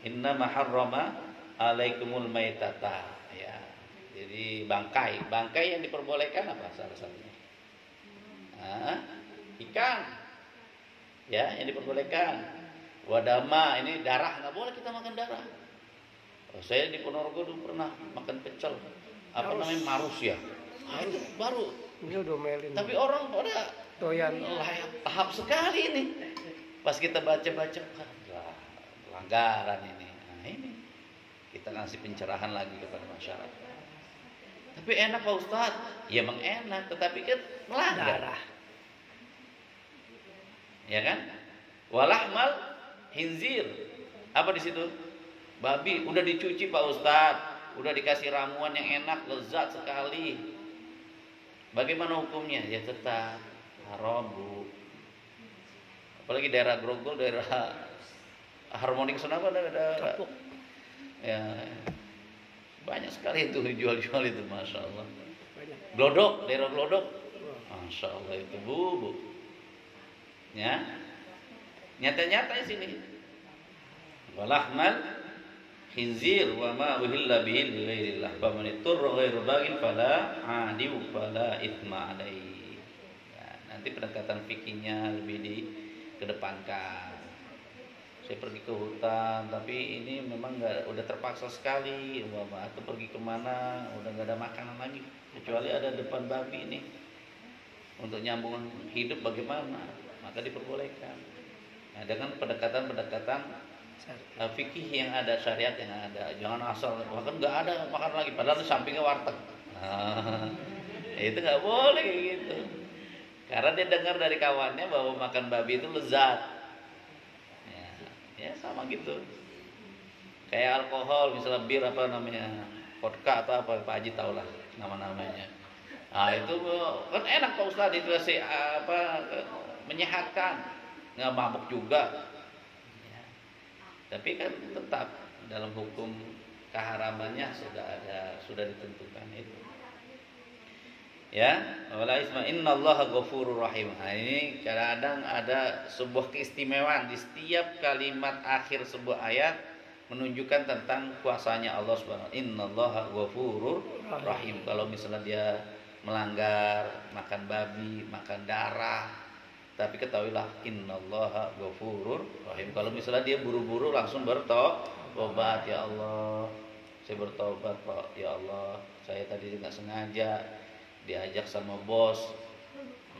Inna harrama alaikumul maitata. Ya. Jadi bangkai yang diperbolehkan apa salah satunya? Ikan. Ya, yang diperbolehkan. Wadama, ini darah, nggak boleh kita makan darah. Saya di Ponorogo dulu pernah makan pecel. Apa namanya, marus ya? Itu baru. Ini udah melin. Tapi orang pada doyan tahap sekali ini. Pas kita baca-baca, pelanggaran ini. Nah ini kita ngasih pencerahan lagi kepada masyarakat. Tapi enak Pak Ustadz, ya emang enak, tetapi kan melanggar. Ya kan? Walahmal hinzir. Apa di situ? Babi udah dicuci Pak Ustadz, udah dikasih ramuan yang enak, lezat sekali. Bagaimana hukumnya? Ya tetap haram, Bu. Apalagi daerah Grogol, daerah Harmoni sana ada kapuk. Ya banyak sekali itu jual-jual itu, masya Allah. Banyak. Glodok, daerah Glodok, masya Allah itu bu. Ya, nyata-nyata di sini. Walahmal khinzir wa ma uhilla bihi li ghairillah faman iturra ghairu bagin fala adiu fala itsma alaihi. Ya, nanti pendekatan fikihnya lebih dikedepankan. Saya pergi ke hutan, tapi ini memang udah terpaksa sekali, atau pergi kemana, udah nggak ada makanan lagi, kecuali ada depan babi ini. Untuk nyambung hidup bagaimana, maka diperbolehkan. Nah, dengan pendekatan-pendekatan fikih yang ada, syariat yang ada, jangan asal makan nggak ada makan lagi, padahal di sampingnya warteg. Nah, itu nggak boleh gitu, karena dia dengar dari kawannya bahwa makan babi itu lezat. Ya sama gitu. Kayak alkohol, misalnya bir apa namanya, vodka atau apa, Pak Haji tahu lah nama-namanya. Nah itu kan enak Pak Ustadz, itu sih apa, menyehatkan, nggak mabuk juga. Ya. Tapi kan tetap dalam hukum keharamannya sudah ditentukan itu. Ya, wala isma innallaha ghafurur rahim. Nah, ini kadang ada sebuah keistimewaan di setiap kalimat akhir sebuah ayat menunjukkan tentang kuasanya Allah Subhanahu wa taala. Innallaha ghafurur rahim. Kalau misalnya dia melanggar, makan babi, makan darah, tapi ketahuilah innallaha ghafurur rahim. Kalau misalnya dia buru-buru langsung bertobat, ya Allah, saya bertobat Pak, ya Allah, saya tadi nggak sengaja diajak sama bos,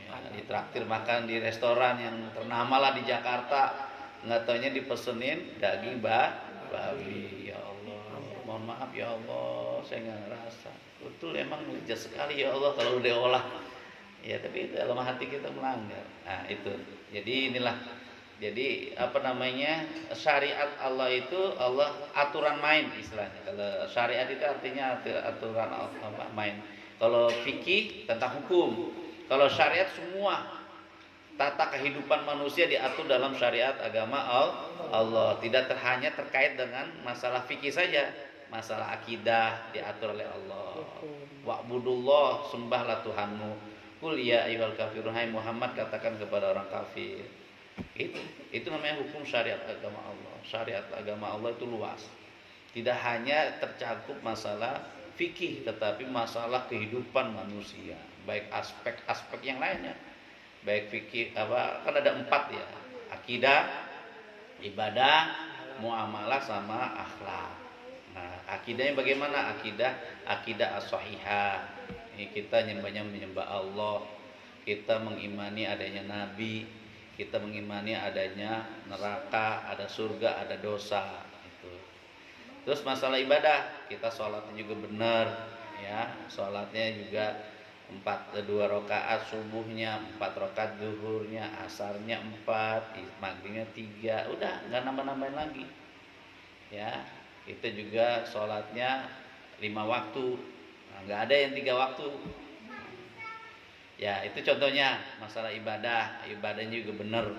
ya, ditraktir makan di restoran yang ternama lah di Jakarta, nggak taunya dipesenin daging babi. Ya Allah, mohon maaf ya Allah, saya nggak ngerasa. Betul, emang lezat sekali ya Allah kalau udah olah. Ya tapi dalam hati kita melanggar. Nah itu. Jadi inilah. Jadi apa namanya, syariat Allah itu Allah aturan main istilahnya. Kalau syariat itu artinya aturan main. Kalau fikih tentang hukum, kalau syariat semua tata kehidupan manusia diatur dalam syariat agama Allah. Tidak hanya terkait dengan masalah fikih saja, masalah akidah diatur oleh Allah. Wa'budullah, sembahlah Tuhanmu. Qul ya ayyuhal kafirun, hai Muhammad katakan kepada orang kafir. Itu namanya hukum syariat agama Allah. Syariat agama Allah itu luas. Tidak hanya tercakup masalah fikih, tetapi masalah kehidupan manusia, baik aspek-aspek yang lainnya, baik fikih apa, kan ada 4 ya, akidah, ibadah, muamalah sama akhlak. Nah, akidahnya bagaimana? Akidah as-sahihah. Ini kita menyembah Allah, kita mengimani adanya nabi, kita mengimani adanya neraka, ada surga, ada dosa. Terus masalah ibadah, kita sholatnya juga benar, ya, sholatnya juga 2 rakaat subuhnya, 4 rakaat zuhurnya, asarnya 4, maghribnya 3, udah nggak nambah-nambahin lagi, ya. Kita juga sholatnya 5 waktu, nah, nggak ada yang 3 waktu. Ya itu contohnya masalah ibadahnya juga benar,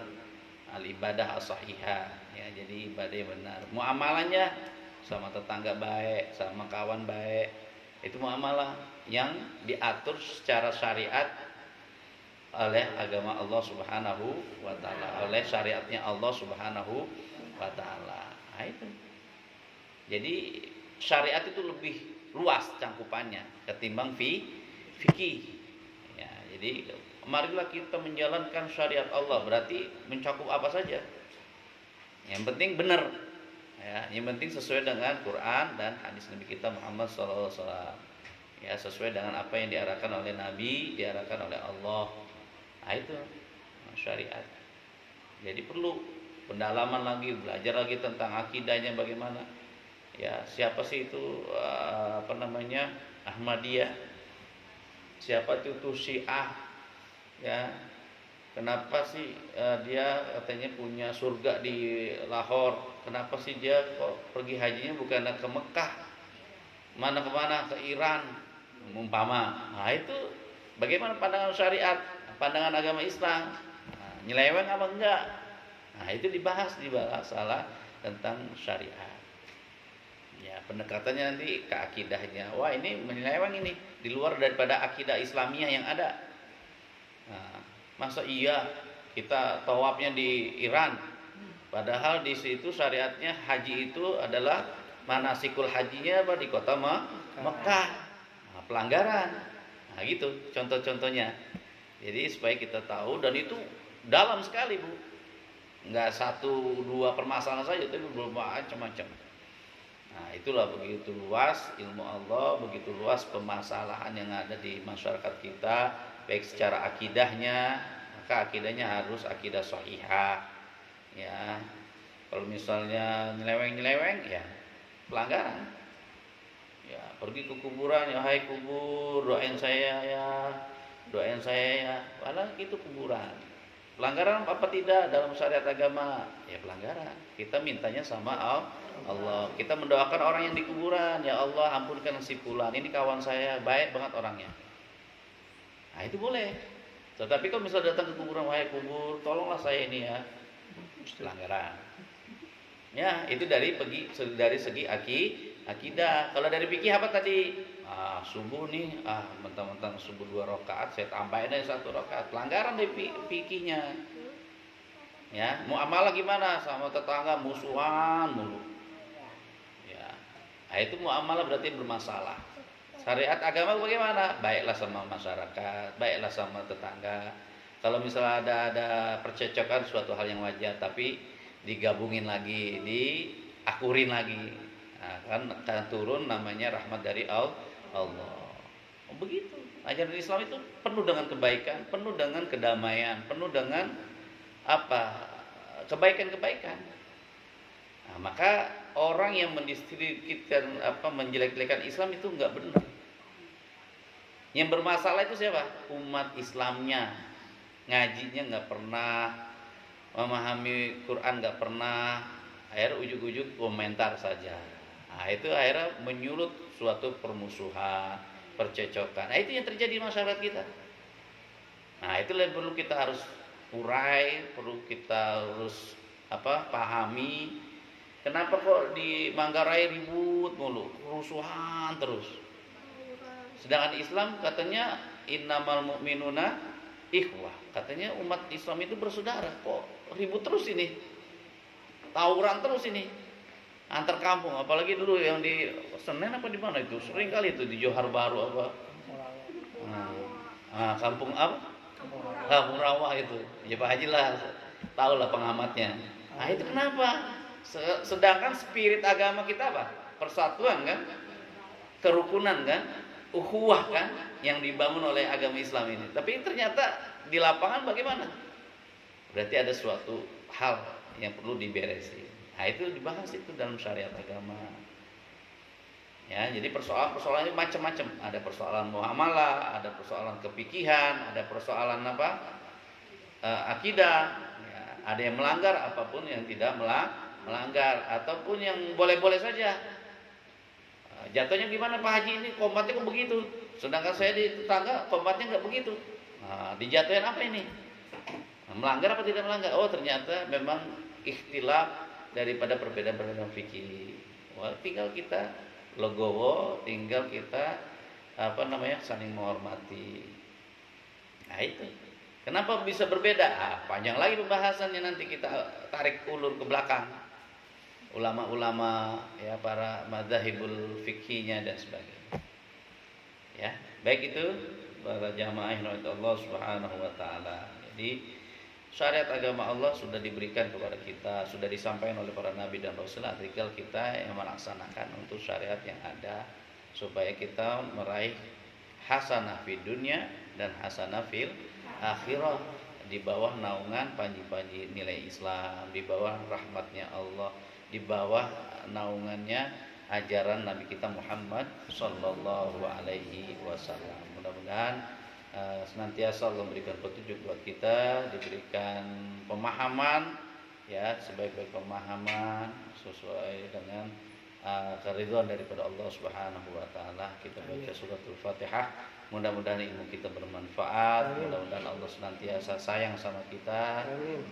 al ibadah as-sahihah, ya, jadi ibadah yang benar. Muamalahnya sama tetangga baik, sama kawan baik, itu muamalah yang diatur secara syariat oleh agama Allah Subhanahu wa taala, oleh syariatnya Allah Subhanahu wa taala. Nah, itu. Jadi syariat itu lebih luas cangkupannya ketimbang fikih. Ya, jadi marilah kita menjalankan syariat Allah, berarti mencakup apa saja. Yang penting benar. Ya, yang penting sesuai dengan Quran dan hadis Nabi kita Muhammad SAW. Ya, sesuai dengan apa yang diarahkan oleh Nabi, diarahkan oleh Allah. Nah, itu syariat. Jadi perlu pendalaman lagi, belajar lagi tentang akidahnya bagaimana. Ya, siapa sih itu Ahmadiyah? Siapa itu Syiah? Ya. Kenapa sih dia katanya punya surga di Lahore? Kenapa sih dia kok pergi hajinya bukan ke Mekah? Mana kemana? Ke Iran umpama. Nah, itu bagaimana pandangan syariat, pandangan agama Islam? Nah, nyeleweng apa enggak? Nah, itu dibahas salah tentang syariat. Ya, pendekatannya nanti ke akidahnya. Wah, ini menyeleweng ini, di luar daripada akidah Islamiyah yang ada. Nah, masa iya kita tawafnya di Iran, padahal di situ syariatnya haji itu adalah manasikul hajinya di kota Mekah. Nah, pelanggaran. Nah, gitu contoh-contohnya. Jadi supaya kita tahu, dan itu dalam sekali, Bu. Enggak satu dua permasalahan saja, tapi macam-macam. Nah, itulah begitu luas ilmu Allah, begitu luas permasalahan yang ada di masyarakat kita, baik secara akidahnya, maka akidahnya harus akidah sahihah. Ya. Kalau misalnya nyeleweng-nyeleweng, ya pelanggaran. Ya, pergi ke kuburan, ya hai kubur, doain saya ya. Padahal itu kuburan. Pelanggaran apa tidak dalam syariat agama? Ya pelanggaran. Kita mintanya sama Allah. Kita mendoakan orang yang di kuburan, ya Allah ampunkan si fulan, ini kawan saya, baik banget orangnya. Nah, itu boleh. Tetapi kalau misalnya datang ke kuburan, wahai kubur, tolonglah saya ini ya. Pelanggaran. Ya, itu dari segi akidah. Kalau dari fikih apa tadi? Subuh nih, mentang-mentang subuh 2 rakaat, saya tambahin aja 1 rakaat. Pelanggaran dari fikihnya. Ya, muamalah gimana? Sama tetangga musuhan mulu. Ya. Nah, itu muamalah berarti bermasalah. Syariat agama bagaimana? Baiklah sama masyarakat, baiklah sama tetangga. Kalau misalnya ada percecokan, suatu hal yang wajar, tapi digabungin lagi, diakurin lagi. Nah, kan turun namanya rahmat dari Allah. Begitu. Ajaran Islam itu penuh dengan kebaikan, penuh dengan kedamaian, penuh dengan kebaikan-kebaikan. Nah, maka orang yang mendiskreditkan menjelek-jelekan Islam itu enggak benar. Yang bermasalah itu siapa? Umat Islamnya. Ngajinya enggak pernah, memahami Quran enggak pernah, akhirnya ujuk-ujuk komentar saja. Nah, itu akhirnya menyulut suatu permusuhan, percecokan. Nah, itu yang terjadi di masyarakat kita. Nah, itulah yang perlu kita harus urai, perlu kita harus pahami. Kenapa kok di Manggarai ribut mulu, kerusuhan terus? Sedangkan Islam katanya innamal mu'minuna ikhwah. Katanya umat Islam itu bersaudara. Kok ribut terus ini? Tawuran terus ini. Antar kampung, apalagi dulu yang di Senen apa di mana itu? Sering kali itu di Johar Baru apa? Kampung apa? Kampung Rawa itu. Ya Pak Haji lah, tahu lah pengamatnya. Nah, itu kenapa? Sedangkan spirit agama kita apa? Persatuan kan? Kerukunan kan? Ukhuwah kan? Yang dibangun oleh agama Islam ini. Tapi ternyata di lapangan bagaimana? Berarti ada suatu hal yang perlu diberesin. Nah, itu dibahas itu dalam syariat agama. Ya, jadi persoalan-persoalan ini macam-macam. Ada persoalan muamalah, ada persoalan kepikihan, ada persoalan akidah. Ya, ada yang melanggar, apapun yang tidak melanggar, ataupun yang boleh-boleh saja. Jatuhnya gimana Pak Haji ini komatnya kok begitu? Sedangkan saya di tetangga komatnya nggak begitu. Dijatuhin apa ini? Melanggar apa tidak melanggar? Oh, ternyata memang ikhtilaf daripada perbedaan-perbedaan fikih. Wah, tinggal kita legowo, tinggal kita saling menghormati. Nah, itu. Kenapa bisa berbeda? Panjang lagi pembahasannya, nanti kita tarik ulur ke belakang. ulama-ulama ya, para madzhabul fikihnya dan sebagainya. Ya, baik itu para jamaah yang Allah Subhanahu wa taala. Jadi syariat agama Allah sudah diberikan kepada kita, sudah disampaikan oleh para nabi dan rasul, tinggal kita yang melaksanakan untuk syariat yang ada supaya kita meraih hasanah fid dunya dan hasanah fil akhirah, di bawah naungan panji-panji nilai Islam, di bawah rahmatnya Allah, di bawah naungannya ajaran Nabi kita Muhammad sallallahu alaihi wasallam. Mudah-mudahan senantiasa Allah memberikan petunjuk buat kita, diberikan pemahaman ya, sebaik-baik pemahaman sesuai dengan keridhaan daripada Allah Subhanahu wa taala. Kita baca suratul Fatihah, mudah-mudahan ilmu kita bermanfaat. Mudah-mudahan Allah senantiasa sayang sama kita,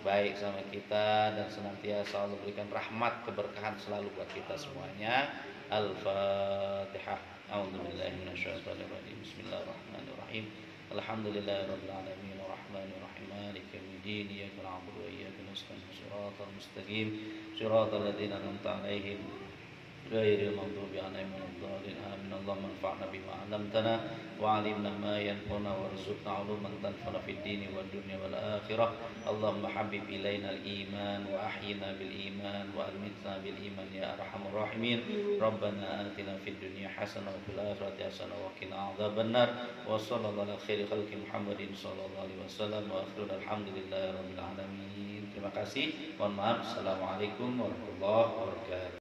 baik sama kita, dan senantiasa Allah berikan rahmat keberkahan selalu buat kita semuanya. Al-Fatihah. A'udzubillahi minasyaitonirrajim. Bismillahirrahmanirrahim. Alhamdulillahirabbil alamin arrahmanir rahim maliki yaumiddin iyyaka na'budu wa iyyaka nasta'in shiratal mustaqim shiratal ladzina an'amta 'alaihim غير المغضوب عليهم ولا الضالين آمين اللهم انفعنا بما علمتنا وعلمنا ما ينفعنا وارزقنا علوما تنفعنا في الدين والدنيا والآخرة اللهم حبب إلينا الإيمان وأحينا بالإيمان وأمتنا بالإيمان يا أرحم الراحمين ربنا آتنا في الدنيا حسنة وفي الآخرة حسنة وقنا عذاب النار وصلى الله على خير خلق محمد صلى الله عليه وسلم وآخرنا الحمد لله رب العالمين. Terima kasih. Mohon maaf. Assalamualaikum warahmatullahi wabarakatuh.